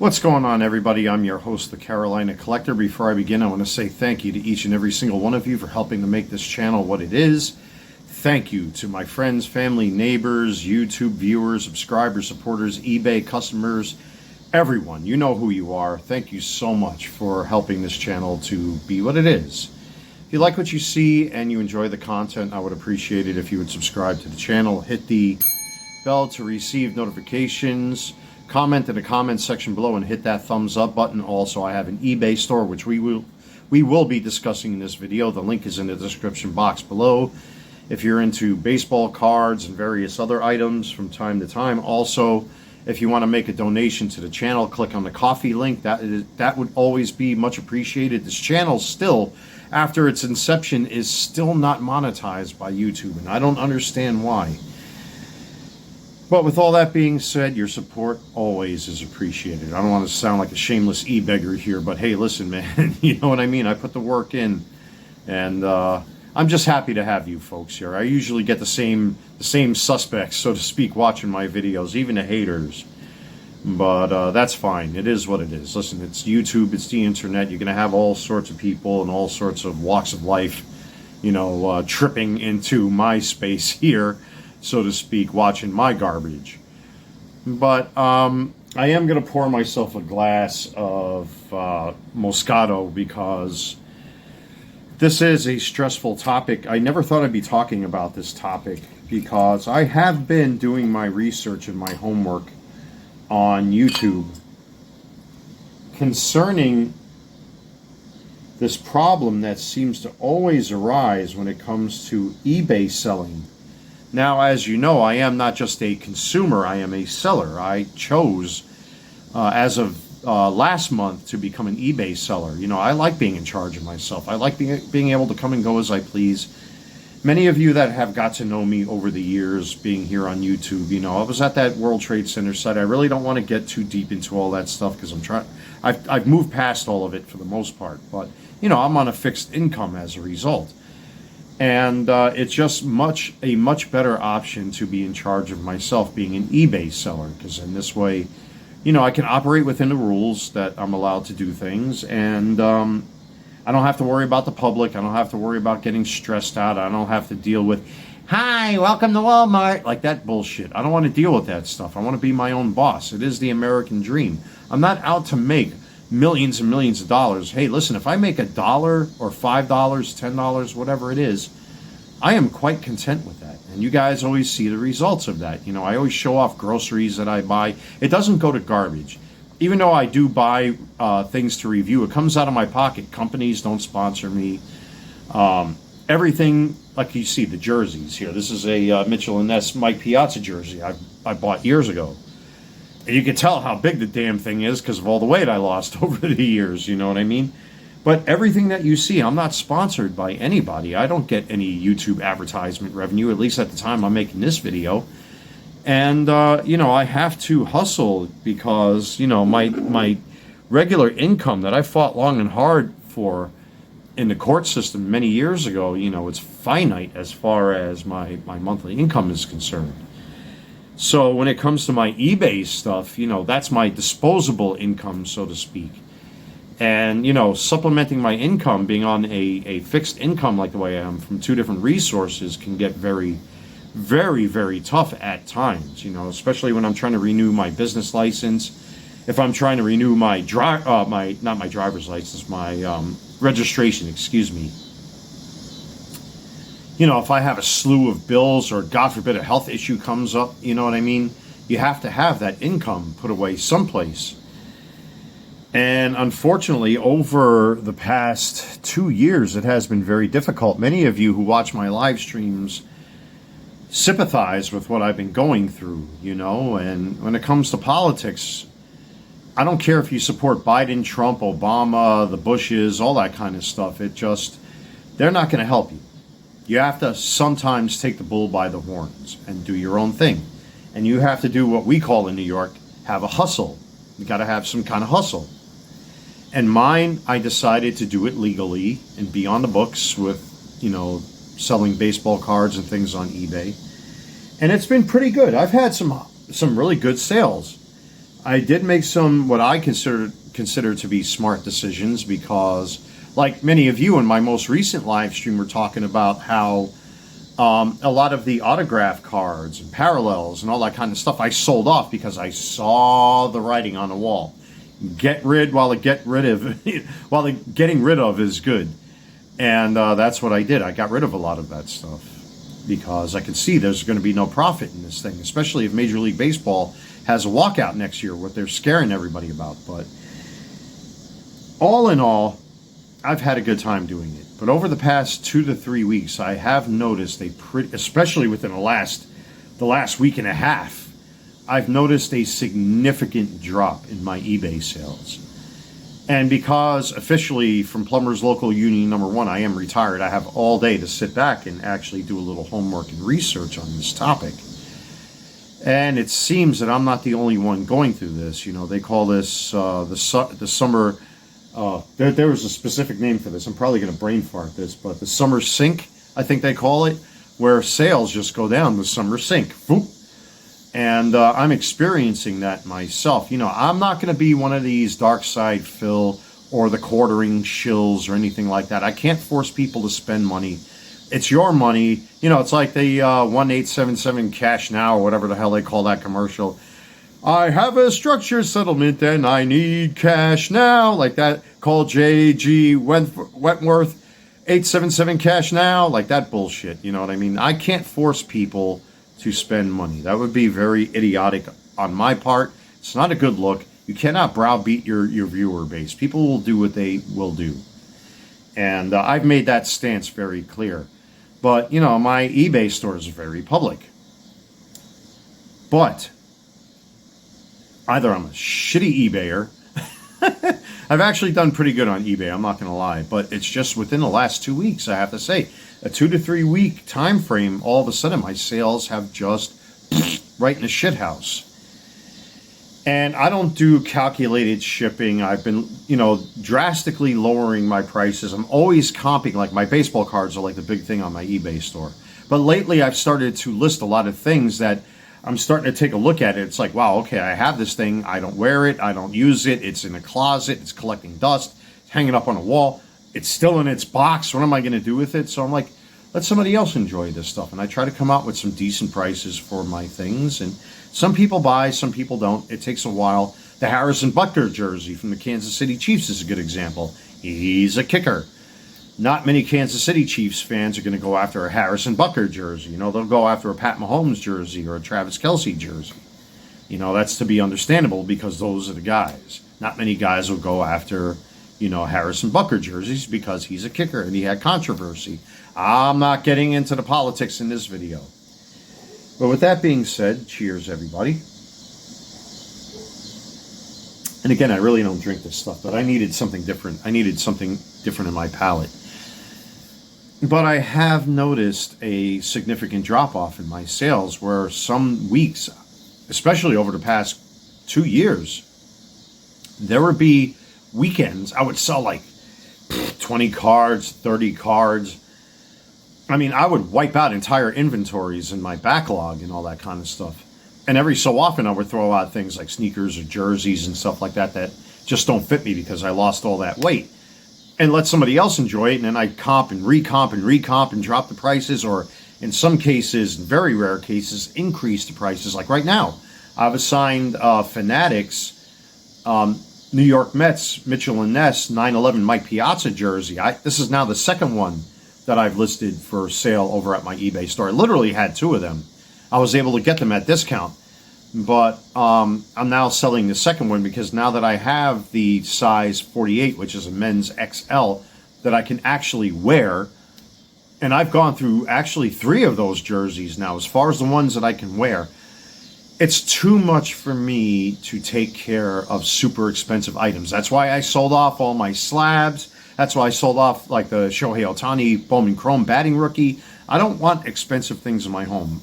What's going on, everybody? I'm your host, the Carolina Collector. Before I begin, I want to say thank you to each and every single one of you for helping to make this channel what it is. Thank you to my friends, family, neighbors, YouTube viewers, subscribers, supporters, eBay customers, everyone. You know who you are. Thank you so much for helping this channel to be what it is. If you like what you see and you enjoy the content, I would appreciate it if you would subscribe to the channel, hit the bell to receive notifications, comment in the comments section below, and hit that thumbs up button. Also, I have an eBay store which we will be discussing in this video. The link is in the description box below. If you're into baseball cards and various other items from time to time. Also, if you want to make a donation to the channel, click on the coffee link. That would always be much appreciated. This channel still, after its inception, is still not monetized by YouTube, and I don't understand why. But with all that being said, your support always is appreciated. I don't want to sound like a shameless e-beggar here, but hey, listen, man, you know what I mean? I put the work in, and I'm just happy to have you folks here. I usually get the same suspects, so to speak, watching my videos, even the haters. But that's fine. It is what it is. Listen, it's YouTube, it's the internet. You're going to have all sorts of people and all sorts of walks of life, you know, tripping into my space here, so to speak, watching my garbage. But I am going to pour myself a glass of Moscato because this is a stressful topic. I never thought I'd be talking about this topic because I have been doing my research and my homework on YouTube concerning this problem that seems to always arise when it comes to eBay selling. Now, as you know, I am not just a consumer, I am a seller. I chose, as of last month, to become an eBay seller. You know, I like being in charge of myself. I like being able to come and go as I please. Many of you that have got to know me over the years being here on YouTube, you know, I was at that World Trade Center site. I really don't want to get too deep into all that stuff because I've moved past all of it for the most part. But, you know, I'm on a fixed income as a result. And it's just a much better option to be in charge of myself being an eBay seller, because in this way, you know, I can operate within the rules that I'm allowed to do things, and I don't have to worry about the public. I don't have to worry about getting stressed out. I don't have to deal with, hi, welcome to Walmart, like that bullshit. I don't want to deal with that stuff. I want to be my own boss. It is the American dream. I'm not out to make millions and millions of dollars. Hey, listen, if I make $1 or $5, $10, whatever it is, I am quite content with that. And you guys always see the results of that. You know, I always show off groceries that I buy. It doesn't go to garbage. Even though I do buy things to review, it comes out of my pocket. Companies don't sponsor me. Everything, like you see, the jerseys here. This is a Mitchell & Ness Mike Piazza jersey I bought years ago. And you can tell how big the damn thing is because of all the weight I lost over the years, you know what I mean? But everything that you see, I'm not sponsored by anybody. I don't get any YouTube advertisement revenue, at least at the time I'm making this video. And, you know, I have to hustle because, you know, my regular income that I fought long and hard for in the court system many years ago, you know, it's finite as far as my monthly income is concerned. So when it comes to my eBay stuff, you know, that's my disposable income, so to speak. And, you know, supplementing my income, being on a fixed income like the way I am from two different resources can get very, very, very tough at times, you know, especially when I'm trying to renew my business license. If I'm trying to renew my not my driver's license, my registration, excuse me. You know, if I have a slew of bills or, God forbid, a health issue comes up, you know what I mean? You have to have that income put away someplace. And unfortunately, over the past 2 years, it has been very difficult. Many of you who watch my live streams sympathize with what I've been going through, you know? And when it comes to politics, I don't care if you support Biden, Trump, Obama, the Bushes, all that kind of stuff. They're not going to help you. You have to sometimes take the bull by the horns and do your own thing. And you have to do what we call in New York, have a hustle. You got to have some kind of hustle. And mine, I decided to do it legally and be on the books with, you know, selling baseball cards and things on eBay. And it's been pretty good. I've had some really good sales. I did make some what I consider to be smart decisions because, like many of you in my most recent live stream, were talking about how a lot of the autograph cards and parallels and all that kind of stuff I sold off because I saw the writing on the wall. Get rid while getting rid of is good, and that's what I did. I got rid of a lot of that stuff because I could see there's going to be no profit in this thing, especially if Major League Baseball has a walkout next year, what they're scaring everybody about. But all in all, I've had a good time doing it. But over the past 2 to 3 weeks, I have noticed especially within the last week and a half, I've noticed a significant drop in my eBay sales. And because officially from Plumbers Local Union number 1, I am retired, I have all day to sit back and actually do a little homework and research on this topic. And it seems that I'm not the only one going through this. You know, they call this the summer. There was a specific name for this. I'm probably going to brain fart this, but the summer sink, I think they call it, where sales just go down the summer sink. Boop. And I'm experiencing that myself. You know, I'm not going to be one of these dark side Phil or the quartering shills or anything like that. I can't force people to spend money. It's your money. You know, it's like the 1877 Cash Now or whatever the hell they call that commercial. I have a structured settlement and I need cash now. Like that. Call J.G. Wentworth 877 Cash Now. Like that bullshit. You know what I mean? I can't force people to spend money. That would be very idiotic on my part. It's not a good look. You cannot browbeat your viewer base. People will do what they will do. And I've made that stance very clear. But, you know, my eBay store is very public. But either I'm a shitty eBayer. I've actually done pretty good on eBay, I'm not going to lie. But it's just within the last 2 weeks, I have to say. A 2 to 3 week time frame, all of a sudden my sales have just right in the shit house. And I don't do calculated shipping. I've been, you know, drastically lowering my prices. I'm always comping, like my baseball cards are like the big thing on my eBay store. But lately I've started to list a lot of things that I'm starting to take a look at it. It's like, wow, okay, I have this thing. I don't wear it. I don't use it. It's in a closet. It's collecting dust. It's hanging up on a wall. It's still in its box. What am I going to do with it? So I'm like, let somebody else enjoy this stuff. And I try to come out with some decent prices for my things. And some people buy, some people don't. It takes a while. The Harrison Butker jersey from the Kansas City Chiefs is a good example. He's a kicker. Not many Kansas City Chiefs fans are going to go after a Harrison Butker jersey. You know, they'll go after a Pat Mahomes jersey or a Travis Kelce jersey. You know, that's to be understandable because those are the guys. Not many guys will go after, you know, Harrison Butker jerseys because he's a kicker and he had controversy. I'm not getting into the politics in this video. But with that being said, cheers, everybody. And again, I really don't drink this stuff, but I needed something different. I needed something different in my palate. But I have noticed a significant drop-off in my sales where some weeks, especially over the past 2 years, there would be weekends I would sell like 20 cards, 30 cards. I mean, I would wipe out entire inventories in my backlog and all that kind of stuff. And every so often I would throw out things like sneakers or jerseys and stuff like that that just don't fit me because I lost all that weight. And let somebody else enjoy it, and then I'd comp and recomp and drop the prices, or in some cases, very rare cases, increase the prices. Like right now, I've assigned Fanatics New York Mets Mitchell and Ness 9/11 Mike Piazza jersey. This is now the second one that I've listed for sale over at my eBay store. I literally had 2 of them. I was able to get them at discount. But I'm now selling the second one because now that I have the size 48, which is a men's XL, that I can actually wear, and I've gone through actually 3 of those jerseys now as far as the ones that I can wear. It's too much for me to take care of super expensive items. That's why I sold off all my slabs. That's why I sold off like the Shohei Ohtani Bowman Chrome batting rookie. I don't want expensive things in my home.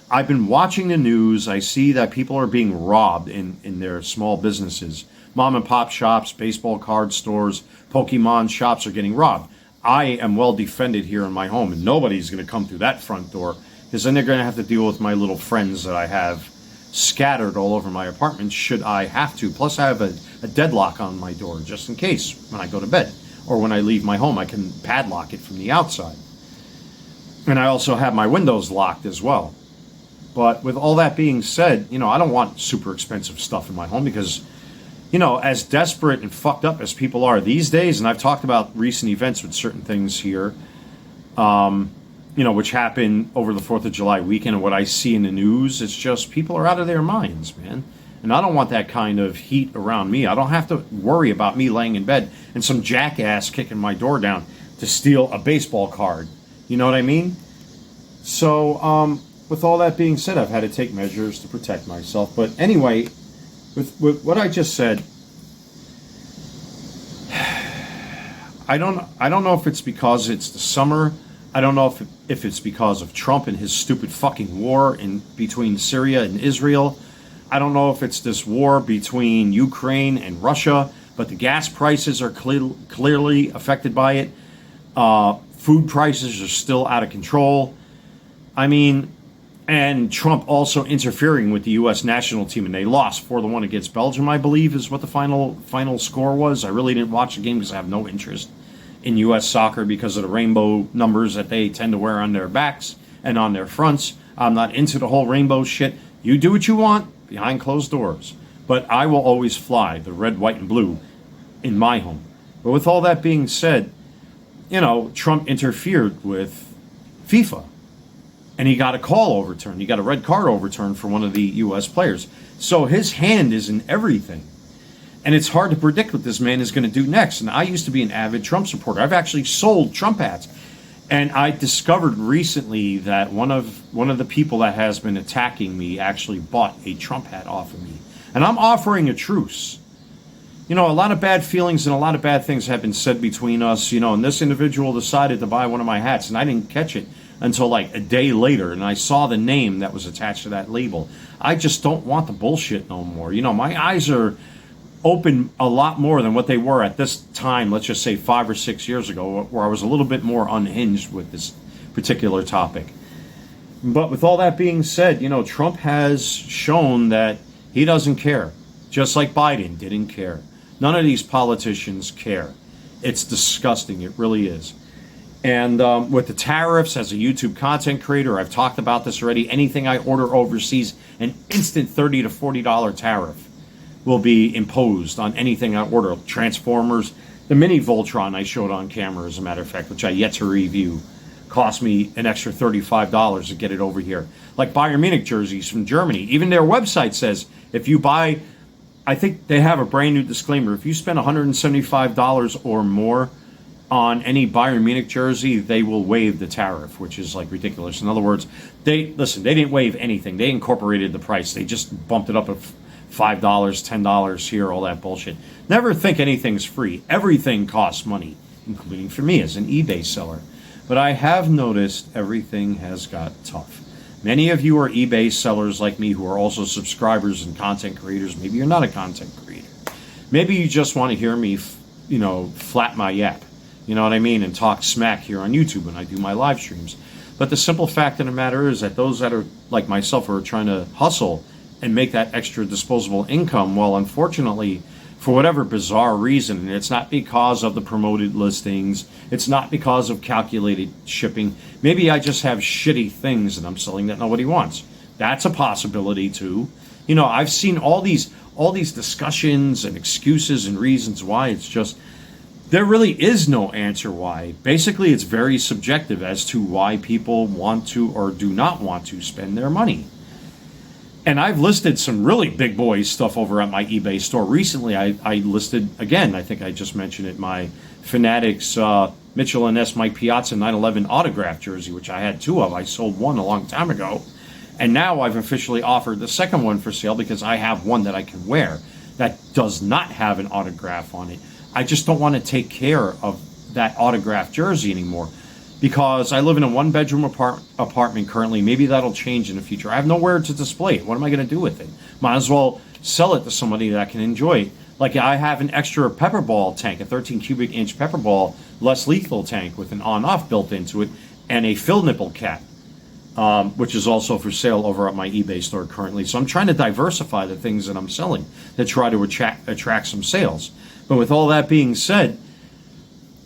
I've been watching the news. I see that people are being robbed in their small businesses. Mom and pop shops, baseball card stores, Pokemon shops are getting robbed. I am well defended here in my home, and nobody's going to come through that front door because then they're going to have to deal with my little friends that I have scattered all over my apartment should I have to. Plus, I have a deadlock on my door just in case when I go to bed or when I leave my home. I can padlock it from the outside. And I also have my windows locked as well. But with all that being said, I don't want super expensive stuff in my home because, as desperate and fucked up as people are these days, and I've talked about recent events with certain things here, which happened over the 4th of July weekend and what I see in the news, it's just people are out of their minds, man. And I don't want that kind of heat around me. I don't have to worry about me laying in bed and some jackass kicking my door down to steal a baseball card. You know what I mean? So, with all that being said, I've had to take measures to protect myself. But anyway, with what I just said, I don't know if it's because it's the summer. I don't know if it's because of Trump and his stupid fucking war between Syria and Israel. I don't know if it's this war between Ukraine and Russia, but the gas prices are clearly affected by it. Food prices are still out of control. I mean, and Trump also interfering with the U.S. national team, and they lost 4-1 against Belgium, I believe, is what the final score was. I really didn't watch the game because I have no interest in U.S. soccer because of the rainbow numbers that they tend to wear on their backs and on their fronts. I'm not into the whole rainbow shit. You do what you want behind closed doors. But I will always fly the red, white, and blue in my home. But with all that being said, Trump interfered with FIFA. And he got a call overturned. He got a red card overturned for one of the U.S. players. So his hand is in everything. And it's hard to predict what this man is going to do next. And I used to be an avid Trump supporter. I've actually sold Trump hats. And I discovered recently that one of the people that has been attacking me actually bought a Trump hat off of me. And I'm offering a truce. A lot of bad feelings and a lot of bad things have been said between us, and this individual decided to buy one of my hats, and I didn't catch it until like a day later, and I saw the name that was attached to that label. I just don't want the bullshit no more. My eyes are open a lot more than what they were at this time, let's just say 5 or 6 years ago, where I was a little bit more unhinged with this particular topic. But with all that being said, Trump has shown that he doesn't care, just like Biden didn't care. None of these politicians care. It's disgusting. It really is. And with the tariffs, as a YouTube content creator, I've talked about this already. Anything I order overseas, an instant $30 to $40 tariff will be imposed on anything I order. Transformers, the mini Voltron I showed on camera, as a matter of fact, which I yet to review, cost me an extra $35 to get it over here. Like Bayern Munich jerseys from Germany. Even their website says if you buy, I think they have a brand new disclaimer, if you spend $175 or more on any Bayern Munich jersey, they will waive the tariff, which is like ridiculous. In other words, they didn't waive anything. They incorporated the price. They just bumped it up of $5, $10 here, all that bullshit. Never think anything's free. Everything costs money, including for me as an eBay seller. But I have noticed everything has got tough. Many of you are eBay sellers like me who are also subscribers and content creators. Maybe you're not a content creator. Maybe you just want to hear me, flat my yap. You know what I mean? And talk smack here on YouTube when I do my live streams. But the simple fact of the matter is that those that are like myself are trying to hustle and make that extra disposable income, well, unfortunately, for whatever bizarre reason, and it's not because of the promoted listings, it's not because of calculated shipping, maybe I just have shitty things that I'm selling that nobody wants. That's a possibility too. I've seen all these discussions and excuses and reasons why. It's just, there really is no answer why. Basically, it's very subjective as to why people want to or do not want to spend their money. And I've listed some really big boy stuff over at my eBay store. Recently, I listed, again, I think I just mentioned it, my Fanatics Mitchell & Ness Mike Piazza 9/11 autograph jersey, which I had 2 of. I sold one a long time ago. And now I've officially offered the second one for sale because I have one that I can wear that does not have an autograph on it. I just don't want to take care of that autographed jersey anymore because I live in a 1-bedroom apartment currently. Maybe that'll change in the future. I have nowhere to display it. What am I going to do with it? Might as well sell it to somebody that can enjoy it. Like I have an extra pepper ball tank, a 13 cubic inch pepper ball, less lethal tank with an on-off built into it, and a fill nipple cap which is also for sale over at my eBay store currently. So I'm trying to diversify the things that I'm selling to try to attract some sales. But with all that being said,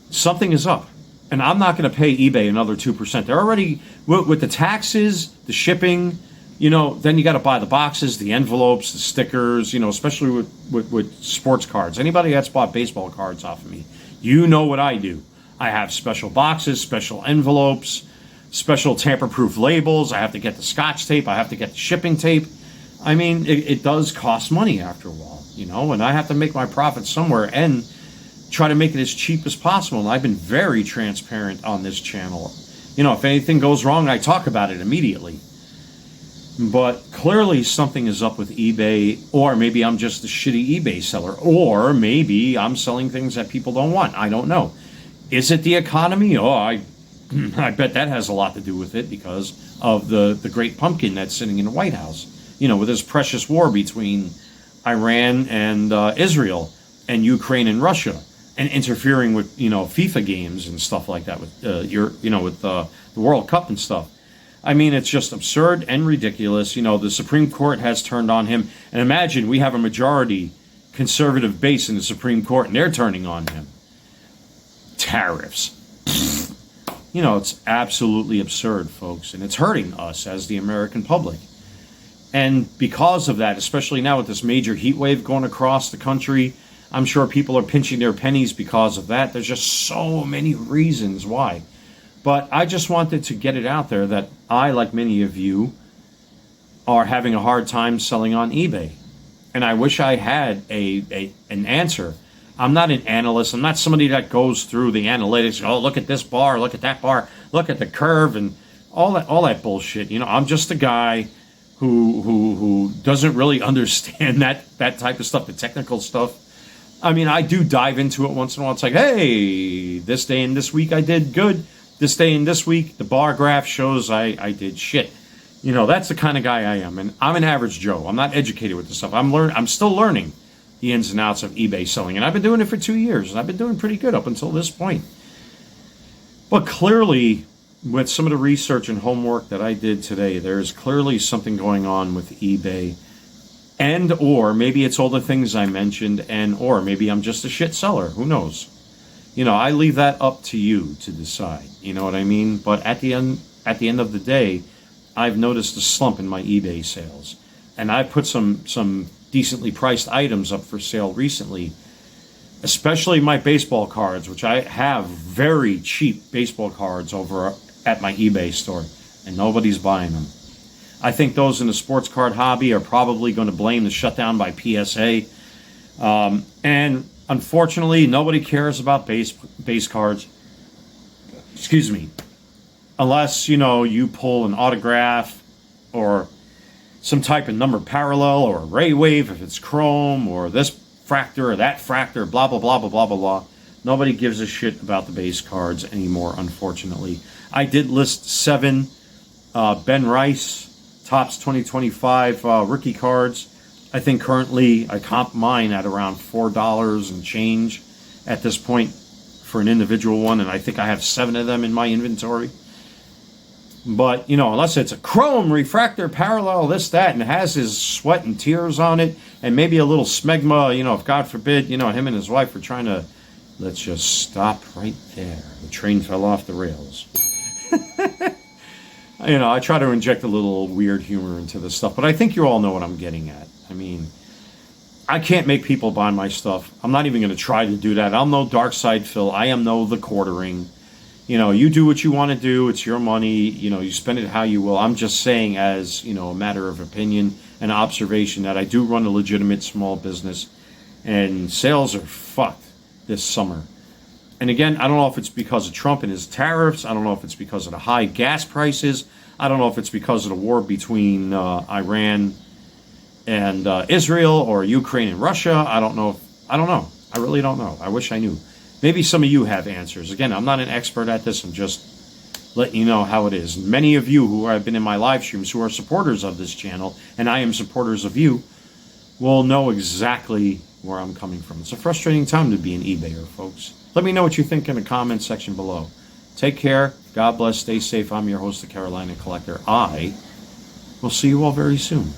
something is up. And I'm not going to pay eBay another 2%. They're already, with the taxes, the shipping, then you got to buy the boxes, the envelopes, the stickers, especially with sports cards. Anybody that's bought baseball cards off of me, you know what I do. I have special boxes, special envelopes, special tamper-proof labels. I have to get the Scotch tape. I have to get the shipping tape. I mean, it does cost money after a while, and I have to make my profit somewhere and try to make it as cheap as possible. And I've been very transparent on this channel. If anything goes wrong, I talk about it immediately. But clearly something is up with eBay, or maybe I'm just a shitty eBay seller, or maybe I'm selling things that people don't want. I don't know. Is it the economy? Oh, I bet that has a lot to do with it because of the great pumpkin that's sitting in the White House, with this precious war between Iran and Israel and Ukraine and Russia, and interfering with, FIFA games and stuff like that with, with the World Cup and stuff. I mean, it's just absurd and ridiculous. The Supreme Court has turned on him. And imagine we have a majority conservative base in the Supreme Court, and they're turning on him. Tariffs. It's absolutely absurd, folks. And it's hurting us as the American public. And because of that, especially now with this major heat wave going across the country, I'm sure people are pinching their pennies because of that. There's just so many reasons why. But I just wanted to get it out there that I, like many of you, are having a hard time selling on eBay. And I wish I had an answer. I'm not an analyst. I'm not somebody that goes through the analytics. Oh, look at this bar, look at that bar, look at the curve, and all that bullshit. I'm just a guy who doesn't really understand that type of stuff, the technical stuff. I mean, I do dive into it once in a while. It's like, hey, this day and this week I did good. This day and this week, the bar graph shows I did shit. That's the kind of guy I am. And I'm an average Joe. I'm not educated with this stuff. I'm still learning the ins and outs of eBay selling. And I've been doing it for 2 years. And I've been doing pretty good up until this point. But clearly, with some of the research and homework that I did today, there's clearly something going on with eBay. And or maybe it's all the things I mentioned, and or maybe I'm just a shit seller. Who knows? I leave that up to you to decide. You know what I mean? But at the end of the day, I've noticed a slump in my eBay sales. And I put some decently priced items up for sale recently, especially my baseball cards, which I have very cheap baseball cards over at my eBay store, and nobody's buying them. I think those in the sports card hobby are probably going to blame the shutdown by PSA. And unfortunately, nobody cares about base cards. Excuse me. Unless, you pull an autograph or some type of number parallel or a ray wave if it's chrome or this fractor or that fractor, blah, blah, blah, blah, blah, blah, blah. Nobody gives a shit about the base cards anymore, unfortunately. I did list 7 Ben Rice Topps 2025 rookie cards. I think currently I comp mine at around $4 and change at this point for an individual one, and I think I have 7 of them in my inventory. But, unless it's a chrome refractor parallel, this, that, and it has his sweat and tears on it, and maybe a little smegma, if God forbid, him and his wife were trying to, let's just stop right there. The train fell off the rails. I try to inject a little weird humor into this stuff, but I think you all know what I'm getting at. I mean, I can't make people buy my stuff. I'm not even going to try to do that. I'm no Dark Side Phil. I am no The Quartering. You do what you want to do. It's your money. You spend it how you will. I'm just saying as, a matter of opinion and observation that I do run a legitimate small business, and sales are fucked this summer. And again, I don't know if it's because of Trump and his tariffs. I don't know if it's because of the high gas prices. I don't know if it's because of the war between Iran and Israel or Ukraine and Russia. I don't know. I really don't know. I wish I knew. Maybe some of you have answers. Again, I'm not an expert at this. I'm just letting you know how it is. Many of you who have been in my live streams who are supporters of this channel, and I am supporters of you, will know exactly where I'm coming from. It's a frustrating time to be an eBayer, folks. Let me know what you think in the comments section below. Take care. God bless. Stay safe. I'm your host, the Carolina Collector. I will see you all very soon.